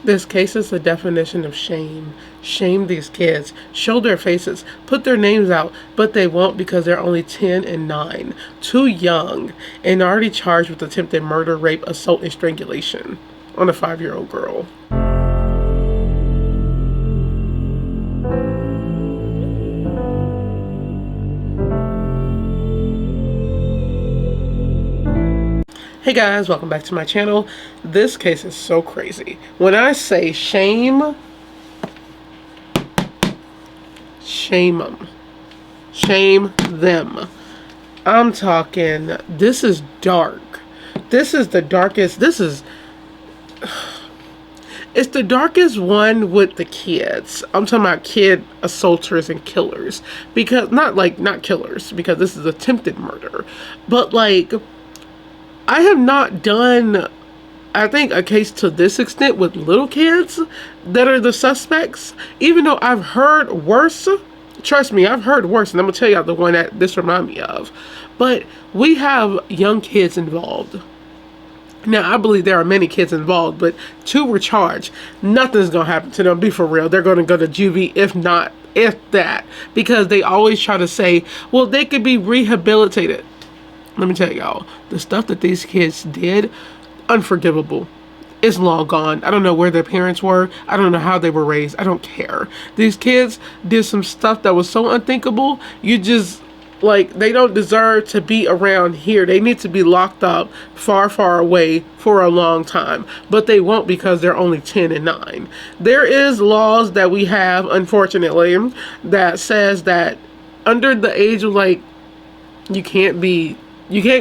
This case is the definition of shame. Shame these kids. Show their faces. Put their names out, but they won't because they're only 10 and 9. Too young and already charged with attempted murder, rape, assault, and strangulation on a 5-year-old girl. Hey guys, welcome back to my channel. This case is so crazy. When I say shame, shame them. Shame them. I'm talking, this is dark. This is the darkest, it's the darkest one with the kids. I'm talking about kid assaulters and killers. Because, not killers, because this is attempted murder. But like, I have not done, I think, a case to this extent with little kids that are the suspects. Even though I've heard worse. Trust me, I've heard worse. And I'm going to tell y'all the one that this reminds me of. But we have young kids involved. Now, I believe there are many kids involved, but 2 were charged. Nothing's going to happen to them. Be for real. They're going to go to juvie, if that. Because they always try to say, well, they could be rehabilitated. Let me tell y'all, the stuff that these kids did, unforgivable. It's long gone. I don't know where their parents were. I don't know how they were raised. I don't care. These kids did some stuff that was so unthinkable. You just, like, they don't deserve to be around here. They need to be locked up far, far away for a long time. But they won't because they're only 10 and 9. There is laws that we have, unfortunately, that says that under the age of, like, you can't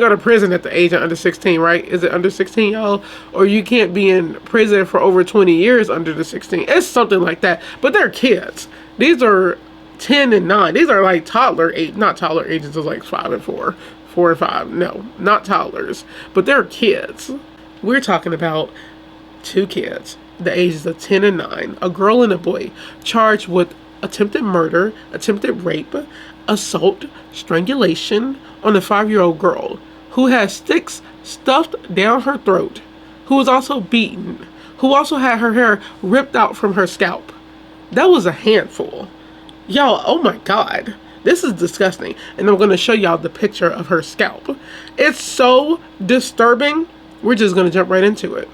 go to prison at the age of under 16, right? Is it under 16, y'all? Or you can't be in prison for over 20 years under the 16. It's something like that. But they're kids. These are 10 and 9. These are like toddler age, not toddler ages of like 5 and 4. 4 and 5. No, not toddlers. But they're kids. We're talking about 2 kids, the ages of 10 and 9. A girl and a boy charged with attempted murder, attempted rape, assault, strangulation on a 5-year-old girl who has sticks stuffed down her throat, who was also beaten, who also had her hair ripped out from her scalp. That was a handful. Y'all, oh my God. This is disgusting. And I'm going to show y'all the picture of her scalp. It's so disturbing. We're just going to jump right into it.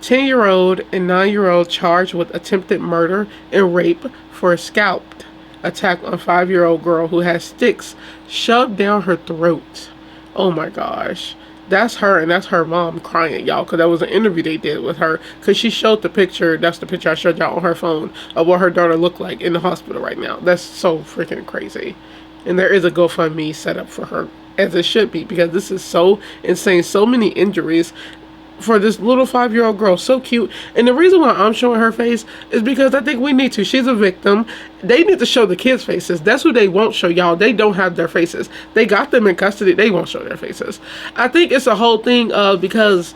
10-year-old and 9-year-old charged with attempted murder and rape for a scalped attack on 5-year-old girl who has sticks shoved down her throat. Oh my gosh. That's her, and that's her mom crying, y'all, because that was an interview they did with her, because she showed the picture. That's the picture I showed y'all on her phone of what her daughter looked like in the hospital right now. That's so freaking crazy. And there is a GoFundMe set up for her, as it should be, because this is so insane. So many injuries for this little 5-year-old girl. So cute. And the reason why I'm showing her face is because I think we need to. She's a victim. They need to show the kids' faces. That's who they won't show, y'all. They don't have their faces. They got them in custody. They won't show their faces. I think it's a whole thing of, because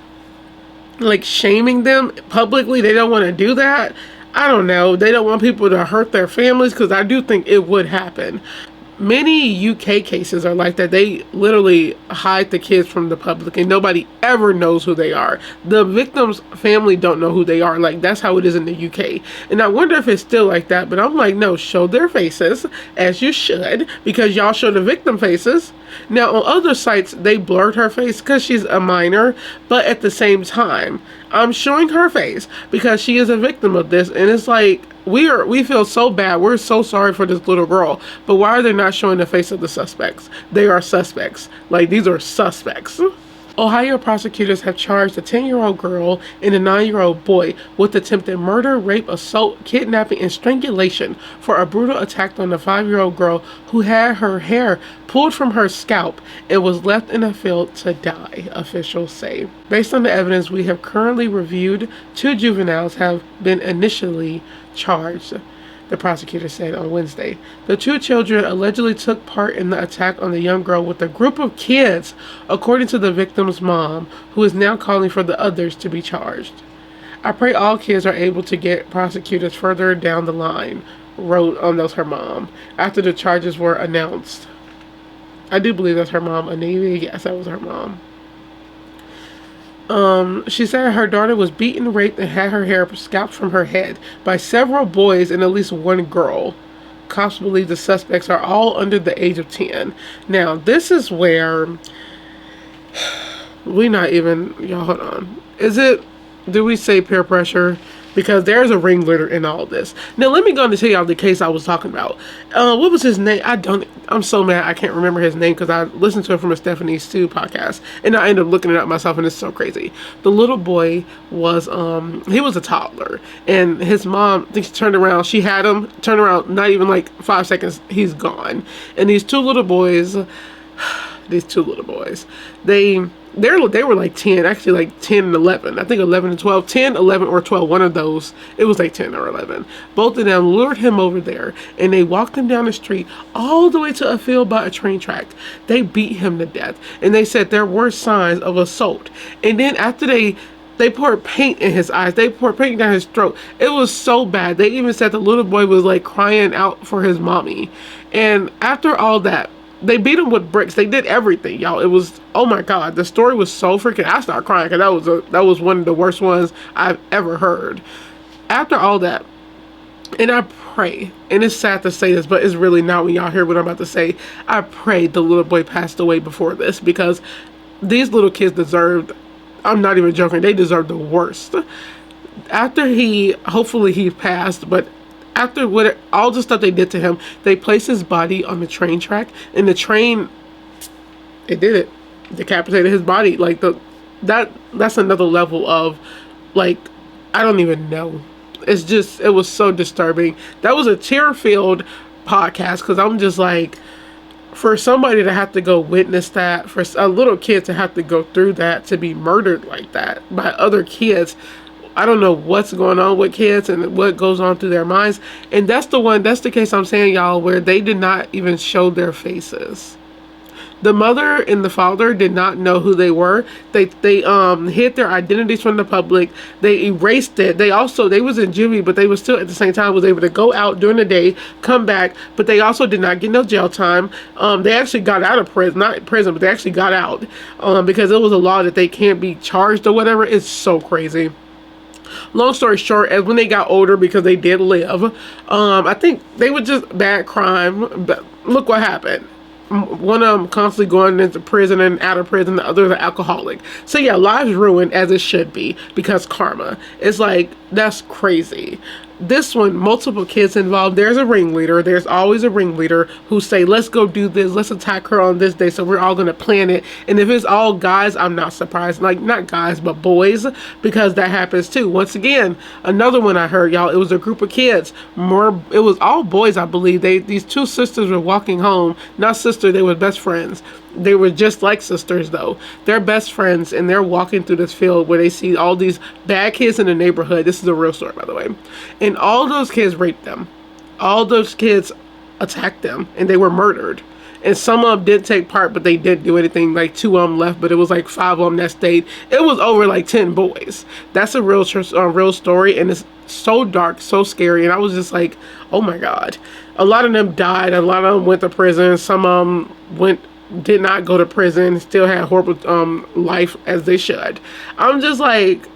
like shaming them publicly, they don't want to do that. I don't know. They don't want people to hurt their families, because I do think it would happen. Many UK cases are like that. They literally hide the kids from the public and nobody ever knows who they are. The victim's family don't know who they are. Like, that's how it is in the UK. And I wonder if it's still like that. But I'm like, no, show their faces, as you should, because y'all show the victim faces. Now, on other sites, they blurred her face because she's a minor. But at the same time, I'm showing her face because she is a victim of this. And it's like, we feel so bad. We're so sorry for this little girl. But why are they not showing the face of the suspects? They are suspects. Like, these are suspects. Ohio prosecutors have charged a 10-year-old girl and a 9-year-old boy with attempted murder, rape, assault, kidnapping, and strangulation for a brutal attack on the 5-year-old girl who had her hair pulled from her scalp and was left in a field to die, officials say. Based on the evidence we have currently reviewed, 2 juveniles have been initially charged, the prosecutor said on Wednesday. The 2 children allegedly took part in the attack on the young girl with a group of kids, according to the victim's mom, who is now calling for the others to be charged. I pray all kids are able to get prosecutors further down the line, wrote that's her mom, after the charges were announced. I do believe that's her mom, Anita. Yes, that was her mom. She said her daughter was beaten, raped, and had her hair scalped from her head by several boys and at least one girl. Cops believe the suspects are all under the age of 10. Now, this is where we not even, y'all, hold on. Do we say peer pressure? Because there's a ringleader in all this. Now, let me go and tell y'all the case I was talking about. What was his name? I'm so mad I can't remember his name because I listened to it from a Stephanie Stu podcast. And I ended up looking it up myself and it's so crazy. The little boy was, he was a toddler. And his mom, I think she turned around. She had him, turned around, not even like 5 seconds, he's gone. And these two little boys, they were like 10, actually like 10 and 11. I think 11 and 12, 10, 11, or 12, one of those. It was like 10 or 11. Both of them lured him over there and they walked him down the street all the way to a field by a train track. They beat him to death and they said there were signs of assault. And then after they poured paint in his eyes. They poured paint down his throat. It was so bad. They even said the little boy was like crying out for his mommy. And after all that, they beat him with bricks. They did everything, y'all. It was, oh my God, the story was so freaking, I started crying because that was one of the worst ones I've ever heard. After all that, and I pray, and it's sad to say this, but it's really not when y'all hear what I'm about to say. I pray the little boy passed away before this because these little kids deserved, I'm not even joking, they deserved the worst. After hopefully he passed, but after all the stuff they did to him, they placed his body on the train track, and the train, it did it, decapitated his body. Like that's another level of, like, I don't even know. It was so disturbing. That was a tear-filled podcast because I'm just like, for somebody to have to go witness that, for a little kid to have to go through that, to be murdered like that by other kids. I don't know what's going on with kids and what goes on through their minds. And that's the case I'm saying, y'all, where they did not even show their faces. The mother and the father did not know who they were. They hid their identities from the public. They erased it. They was in juvie, but they was still at the same time was able to go out during the day, come back, but they also did not get no jail time. They actually got out of prison, not prison, but they actually got out because it was a law that they can't be charged or whatever. It's so crazy. Long story short, as when they got older, because they did live, I think they were just bad crime. But look what happened. One of them constantly going into prison and out of prison. The other is an alcoholic. So yeah, lives ruined as it should be because karma. It's like, that's crazy. This one, multiple kids involved. There's a ringleader. There's always a ringleader who say, let's go do this. Let's attack her on this day. So we're all going to plan it. And if it's all guys, I'm not surprised. Like, not guys, but boys, because that happens too. Once again, another one I heard, y'all, it was a group of kids. It was all boys, I believe. These two sisters were walking home. Not sister, they were best friends. They were just like sisters, though. They're best friends, and they're walking through this field where they see all these bad kids in the neighborhood. This is a real story, by the way. And all those kids raped them. All those kids attacked them, and they were murdered. And some of them did take part, but they didn't do anything. Like 2 of them left, but it was like 5 of them that stayed. It was over like 10 boys. That's a real story, and it's so dark, so scary. And I was just like, oh my God. A lot of them died. A lot of them went to prison. Some of them did not go to prison, still had horrible life as they should. I'm just like,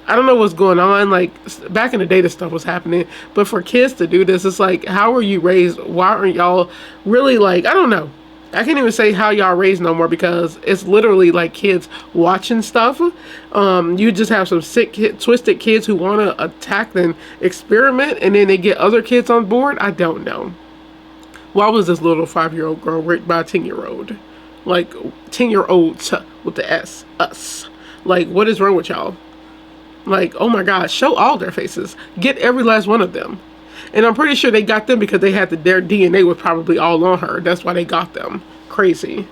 I don't know what's going on. Like, back in the day, this stuff was happening, but for kids to do this, it's like, how were you raised? Why aren't y'all really, like, I don't know. I can't even say how y'all raised no more because it's literally like kids watching stuff. You just have some sick, twisted kids who want to attack and experiment, and then they get other kids on board. I don't know. Why was this little 5-year-old girl raped by a 10-year-old? Like, 10-year-olds with the S. Us. Like, what is wrong with y'all? Like, oh my God, show all their faces. Get every last one of them. And I'm pretty sure they got them because they had their DNA was probably all on her. That's why they got them. Crazy.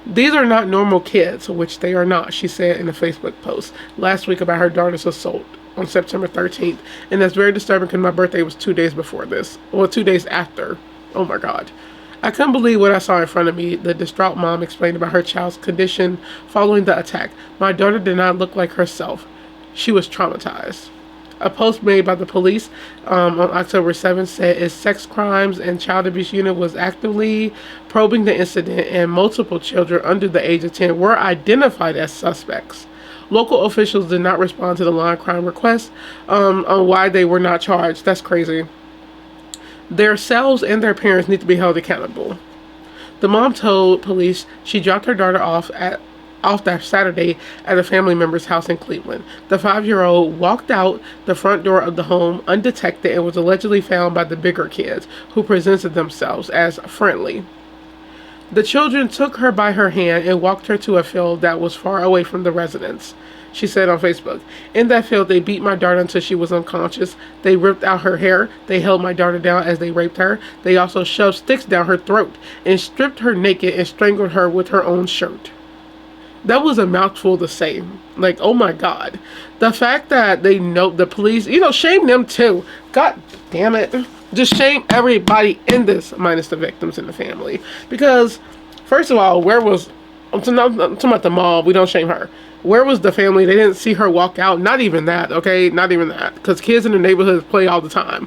These are not normal kids, which they are not, she said in a Facebook post last week about her daughter's assault on September 13th. And that's very disturbing because my birthday was 2 days before this. Well, 2 days after. Oh my God. I couldn't believe what I saw in front of me, the distraught mom explained about her child's condition following the attack. My daughter did not look like herself. She was traumatized. A post made by the police on October 7th said its sex crimes and child abuse unit was actively probing the incident, and multiple children under the age of 10 were identified as suspects. Local officials did not respond to the line crime request on why they were not charged. That's crazy. Themselves and their parents need to be held accountable. The mom told police she dropped her daughter off that Saturday at a family member's house in Cleveland. The 5-year-old walked out the front door of the home undetected and was allegedly found by the bigger kids, who presented themselves as friendly. The children took her by her hand and walked her to a field that was far away from the residence. She said on Facebook, "In that field, they beat my daughter until she was unconscious. They ripped out her hair. They held my daughter down as they raped her. They also shoved sticks down her throat and stripped her naked and strangled her with her own shirt." That was a mouthful to say. Like, oh my God. The fact that they know the police, shame them too. God damn it. Just shame everybody in this, minus the victims and the family. Because, first of all, I'm talking about the mom. We don't shame her. Where was the family? They didn't see her walk out. Not even that, okay? Not even that. Because kids in the neighborhoods play all the time.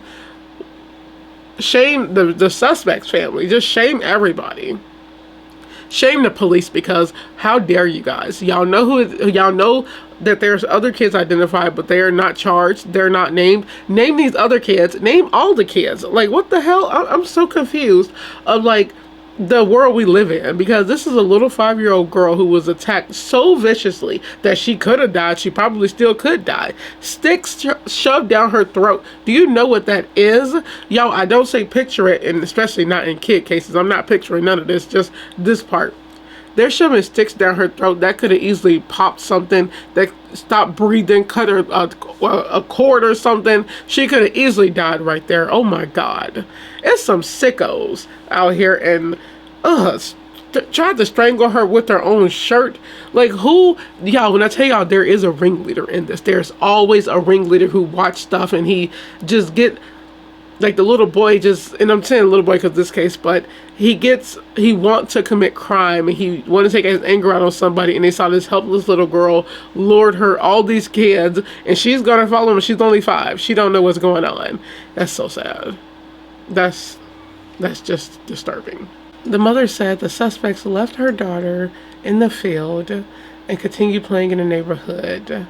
Shame the suspect's family. Just shame everybody. Shame the police, because how dare you guys? Y'all know that there's other kids identified, but they are not charged. They're not named. Name these other kids. Name all the kids. Like, what the hell? I'm so confused of, like, the world we live in, because this is a little 5-year-old girl who was attacked so viciously that she could have died. She probably still could die. Sticks shoved down her throat. Do you know what that is? Y'all, I don't say picture it, and especially not in kid cases. I'm not picturing none of this, just this part. They're shoving sticks down her throat. That could have easily popped something, that stopped breathing, cut her a cord or something. She could have easily died right there. Oh my God. It's some sickos out here, and tried to strangle her with her own shirt. Like, who? Y'all, when I tell y'all there is a ringleader in this, there's always a ringleader who watch stuff and he just get, like, the little boy just, and I'm saying little boy because this case, but he wants to commit crime, and he want to take his anger out on somebody, and they saw this helpless little girl lured her all these kids, and she's gonna follow him. She's only 5. She don't know what's going on. That's so sad. That's just disturbing. The mother said the suspects left her daughter in the field and continued playing in the neighborhood.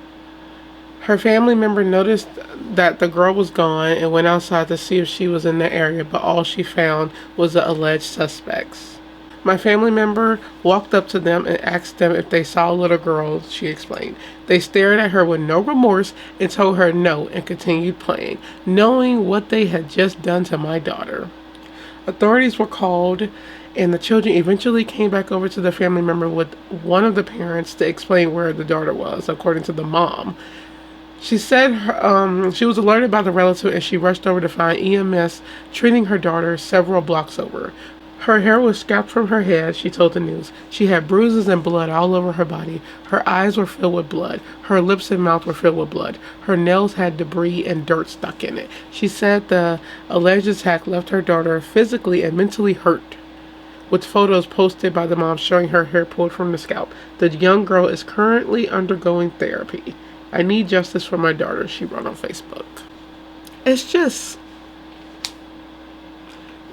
Her family member noticed that the girl was gone and went outside to see if she was in the area, but all she found was the alleged suspects. My family member walked up to them and asked them if they saw a little girl, she explained. They stared at her with no remorse and told her no and continued playing, knowing what they had just done to my daughter. Authorities were called, and the children eventually came back over to the family member with one of the parents to explain where the daughter was, according to the mom. She said she was alerted by the relative, and she rushed over to find EMS treating her daughter several blocks over. Her hair was scalped from her head, she told the news. She had bruises and blood all over her body. Her eyes were filled with blood. Her lips and mouth were filled with blood. Her nails had debris and dirt stuck in it. She said the alleged attack left her daughter physically and mentally hurt, with photos posted by the mom showing her hair pulled from the scalp. The young girl is currently undergoing therapy. I need justice for my daughter, she wrote on Facebook. It's just,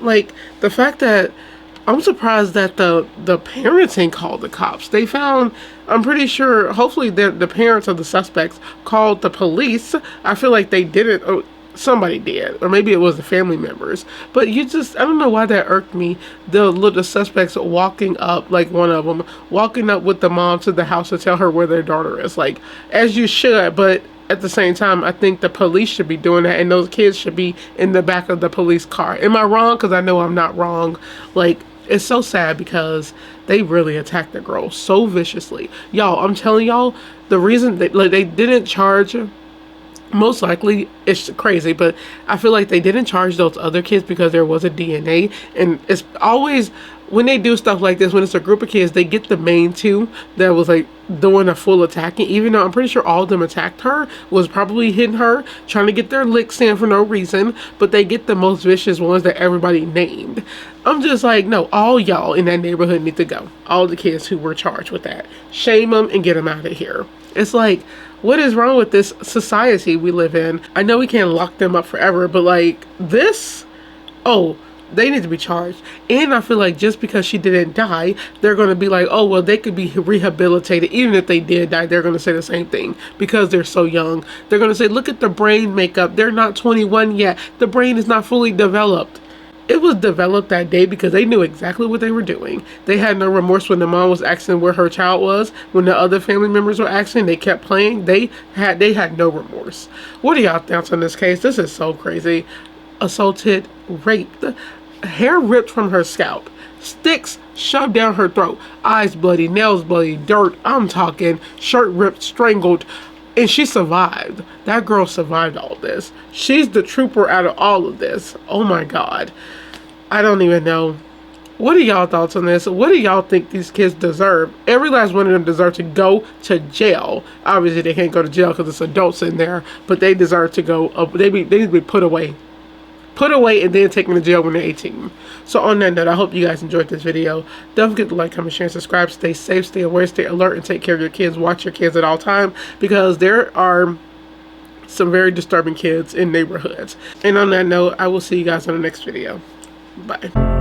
like, the fact that I'm surprised that the parents ain't called the cops. They found, I'm pretty sure, hopefully the parents of the suspects called the police. I feel like they didn't, or somebody did, or maybe it was the family members. But I don't know why that irked me. The suspects walking up, like one of them, walking up with the mom to the house to tell her where their daughter is. Like, as you should, but at the same time, I think the police should be doing that, and those kids should be in the back of the police car. Am I wrong? Because I know I'm not wrong. Like, it's so sad because they really attacked the girl so viciously. Y'all, I'm telling y'all, the reason they didn't charge, most likely, it's crazy, but I feel like they didn't charge those other kids because there was a DNA. And it's always, when they do stuff like this, when it's a group of kids, they get the main two that was like doing a full attacking, even though I'm pretty sure all of them attacked her, was probably hitting her, trying to get their licks in for no reason, but they get the most vicious ones that everybody named. I'm just like, no, all y'all in that neighborhood need to go. All the kids who were charged with that. Shame them and get them out of here. It's like, what is wrong with this society we live in? I know we can't lock them up forever, but like this, They need to be charged. And I feel like just because she didn't die, they're going to be like, oh, well, they could be rehabilitated. Even if they did die, they're going to say the same thing because they're so young. They're going to say, look at the brain makeup. They're not 21 yet. The brain is not fully developed. It was developed that day because they knew exactly what they were doing. They had no remorse when the mom was asking where her child was. When the other family members were asking, they kept playing. They had no remorse. What are y'all thoughts on this case? This is so crazy. Assaulted, raped, hair ripped from her scalp, sticks shoved down her throat, eyes bloody, nails bloody, dirt. I'm talking shirt ripped, strangled. And she survived. That girl survived all this. She's the trooper out of all of this. Oh my God. I don't even know. What are y'all thoughts on this? What do y'all think these kids deserve? Every last one of them deserve to go to jail. Obviously, they can't go to jail because it's adults in there. But they deserve to go. They need to be put away. Put away and then taken to jail when they're 18. So on that note, I hope you guys enjoyed this video. Don't forget to like, comment, share, and subscribe. Stay safe, stay aware, stay alert, and take care of your kids. Watch your kids at all times because there are some very disturbing kids in neighborhoods. And on that note, I will see you guys in the next video. Bye.